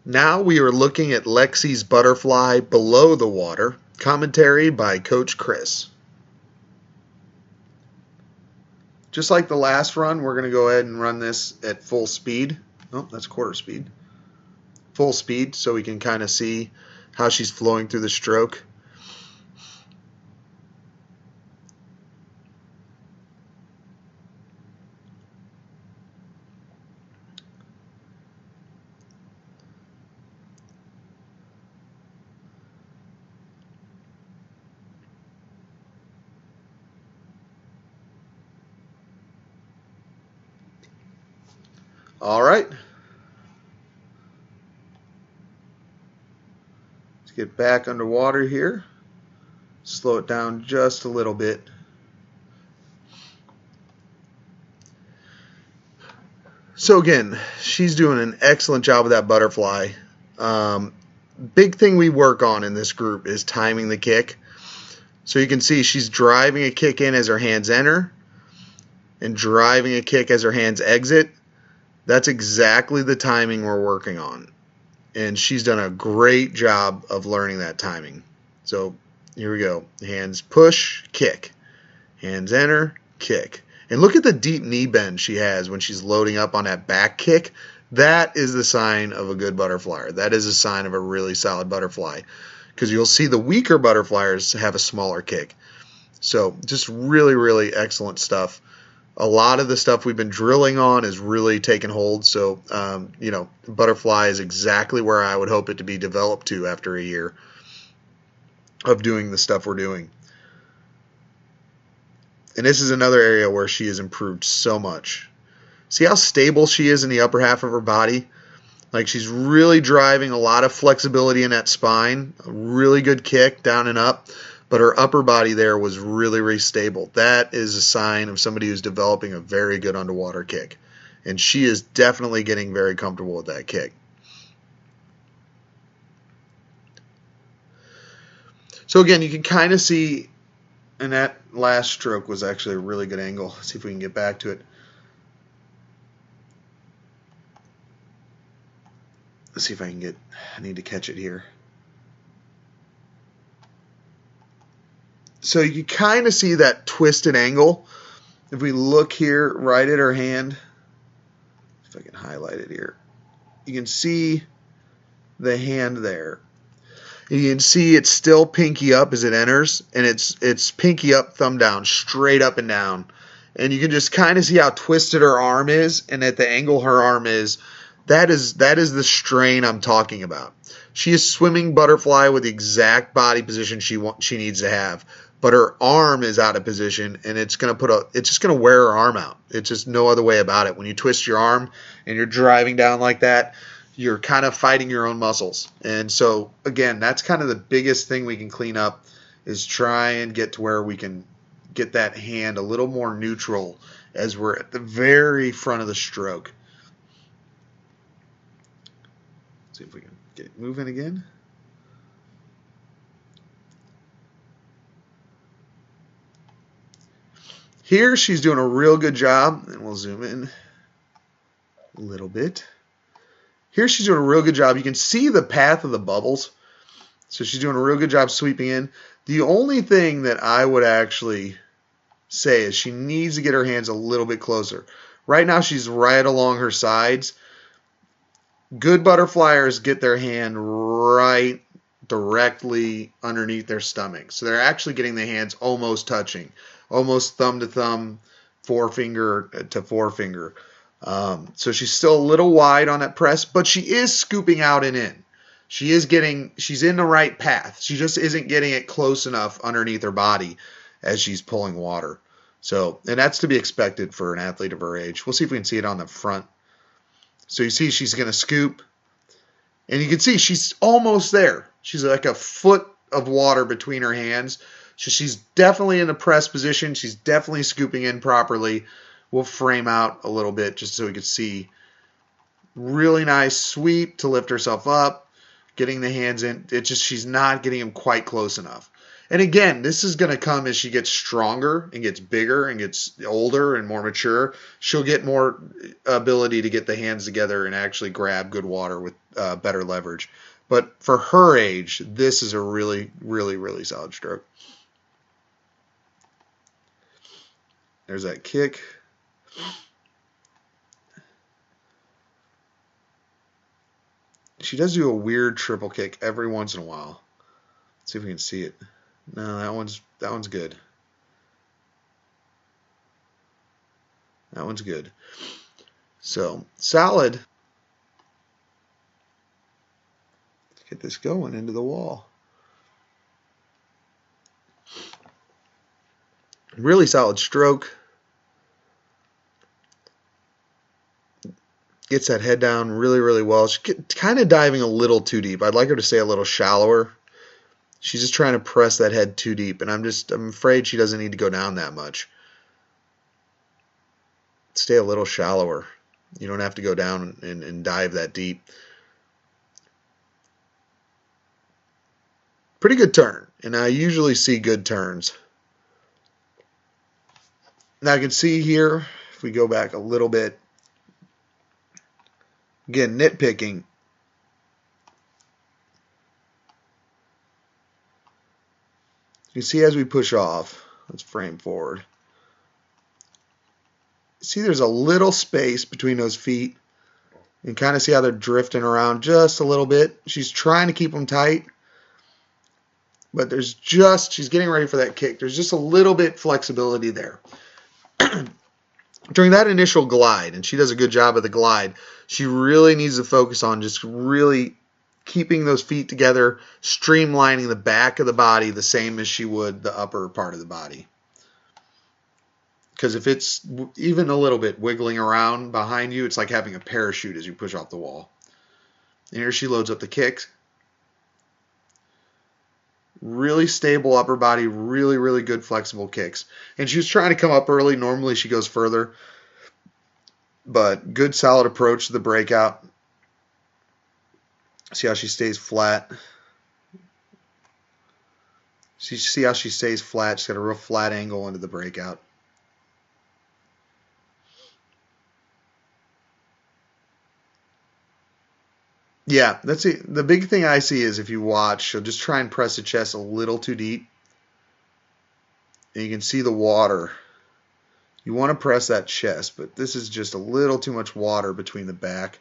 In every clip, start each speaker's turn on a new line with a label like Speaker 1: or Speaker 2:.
Speaker 1: Now we are looking at Lexi's butterfly below the water. Commentary by Coach Chris. Just like the last run, we're going to go ahead and run this at full speed. Oh, that's quarter speed. Full speed so we can kind of see how she's flowing through the stroke. All right. Let's get back underwater here. Slow it down just a little bit. So again, she's doing an excellent job with that butterfly. Big thing we work on in this group is timing the kick. So you can see she's driving a kick in as her hands enter and driving a kick as her hands exit. That's exactly the timing we're working on. And she's done a great job of learning that timing. So here we go. Hands push, kick. Hands enter, kick. And look at the deep knee bend she has when she's loading up on that back kick. That is the sign of a good butterflyer. That is a sign of a really solid butterfly. Because you'll see the weaker butterflyers have a smaller kick. So just really, really excellent stuff. A lot of the stuff we've been drilling on is really taking hold. So, butterfly is exactly where I would hope it to be developed to after a year of doing the stuff we're doing. And this is another area where she has improved so much. See how stable she is in the upper half of her body? Like she's really driving a lot of flexibility in that spine. A really good kick down and up. But her upper body there was really, really stable. That is a sign of somebody who's developing a very good underwater kick. And she is definitely getting very comfortable with that kick. So again, you can kind of see, and that last stroke was actually a really good angle. Let's see if we can get back to it. Let's see if I need to catch it here. So you kind of see that twisted angle. If we look here right at her hand, if I can highlight it here, you can see the hand there. You can see it's still pinky up as it enters, and it's pinky up, thumb down, straight up and down. And you can just kind of see how twisted her arm is, and at the angle her arm is, that is the strain I'm talking about. She is swimming butterfly with the exact body position she needs to have. But her arm is out of position, and it's just gonna wear her arm out. It's just no other way about it. When you twist your arm and you're driving down like that, you're kind of fighting your own muscles. And so again, that's kind of the biggest thing we can clean up, is try and get to where we can get that hand a little more neutral as we're at the very front of the stroke. Let's see if we can get it moving again. Here she's doing a real good job, and we'll zoom in a little bit. Here she's doing a real good job. You can see the path of the bubbles. So she's doing a real good job sweeping in. The only thing that I would actually say is she needs to get her hands a little bit closer. Right now she's right along her sides. Good butterflyers get their hand right directly underneath their stomach. So they're actually getting the hands almost touching. Almost thumb to thumb, forefinger to forefinger. So she's still a little wide on that press, but she is scooping out and in. She's in the right path. She just isn't getting it close enough underneath her body as she's pulling water. So, and that's to be expected for an athlete of her age. We'll see if we can see it on the front. So you see she's going to scoop, and you can see she's almost there. She's like a foot of water between her hands. So she's definitely in the press position. She's definitely scooping in properly. We'll frame out a little bit just so we can see. Really nice sweep to lift herself up, getting the hands in. It's just she's not getting them quite close enough. And again, this is going to come as she gets stronger and gets bigger and gets older and more mature. She'll get more ability to get the hands together and actually grab good water with better leverage. But for her age, this is a really, really, really solid stroke. There's that kick. She does do a weird triple kick every once in a while. Let's see if we can see it. No, that one's good. That one's good. So, solid. Let's get this going into the wall. Really solid stroke. Gets that head down really, really well. She's kind of diving a little too deep. I'd like her to stay a little shallower. She's just trying to press that head too deep, and I'm afraid she doesn't need to go down that much. Stay a little shallower. You don't have to go down and dive that deep. Pretty good turn, and I usually see good turns. Now I can see here, if we go back a little bit, again, nitpicking. You see as we push off, let's frame forward. See there's a little space between those feet. And kind of see how they're drifting around just a little bit. She's trying to keep them tight. But she's getting ready for that kick. There's just a little bit flexibility there. During that initial glide, and she does a good job of the glide, she really needs to focus on just really keeping those feet together, streamlining the back of the body the same as she would the upper part of the body. Because if it's even a little bit wiggling around behind you, it's like having a parachute as you push off the wall. And here she loads up the kicks. Really stable upper body, really, really good flexible kicks. And she was trying to come up early. Normally she goes further. But good solid approach to the breakout. See how she stays flat. See how she stays flat. She's got a real flat angle into the breakout. Yeah, that's it. The big thing I see is if you watch, she'll just try and press the chest a little too deep. And you can see the water. You want to press that chest, but this is just a little too much water between the back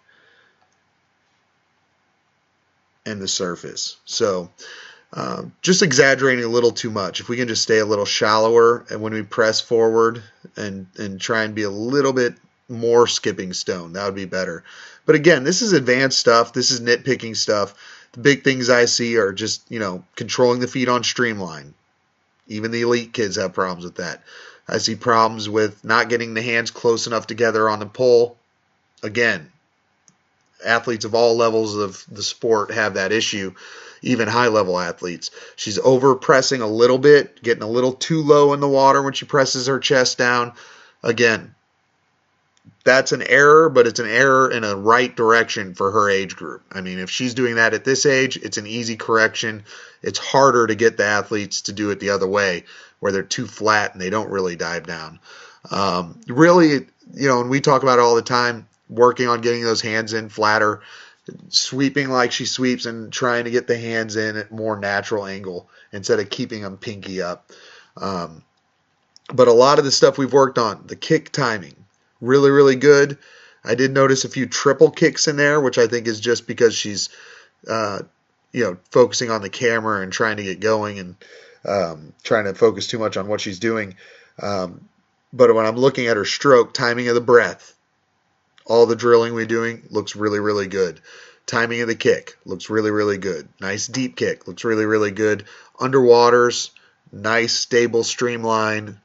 Speaker 1: and the surface. So just exaggerating a little too much. If we can just stay a little shallower and when we press forward and try and be a little bit more skipping stone, that would be better. But again, this is advanced stuff. This is nitpicking stuff. The big things I see are just, controlling the feet on streamline. Even the elite kids have problems with that. I see problems with not getting the hands close enough together on the pole. Again, athletes of all levels of the sport have that issue, even high-level athletes. She's over-pressing a little bit, getting a little too low in the water when she presses her chest down. Again, that's an error, but it's an error in a right direction for her age group. I mean, if she's doing that at this age, it's an easy correction. It's harder to get the athletes to do it the other way, where they're too flat and they don't really dive down. Really, and we talk about it all the time, working on getting those hands in flatter, sweeping like she sweeps and trying to get the hands in at more natural angle instead of keeping them pinky up. But a lot of the stuff we've worked on, the kick timing, really, really good. I did notice a few triple kicks in there, which I think is just because she's, focusing on the camera and trying to get going and trying to focus too much on what she's doing. But when I'm looking at her stroke, timing of the breath, all the drilling we're doing looks really, really good. Timing of the kick looks really, really good. Nice deep kick looks really, really good. Underwaters, nice, stable, streamline,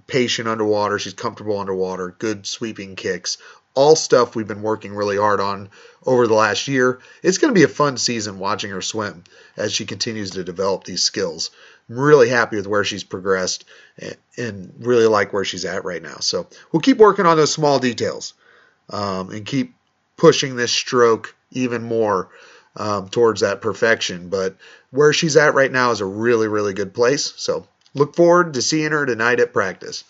Speaker 1: patient underwater. She's comfortable underwater. Good sweeping kicks. All stuff we've been working really hard on over the last year. It's going to be a fun season watching her swim as she continues to develop these skills. I'm really happy with where she's progressed and really like where she's at right now. So we'll keep working on those small details and keep pushing this stroke even more towards that perfection. But where she's at right now is a really, really good place. So look forward to seeing her tonight at practice.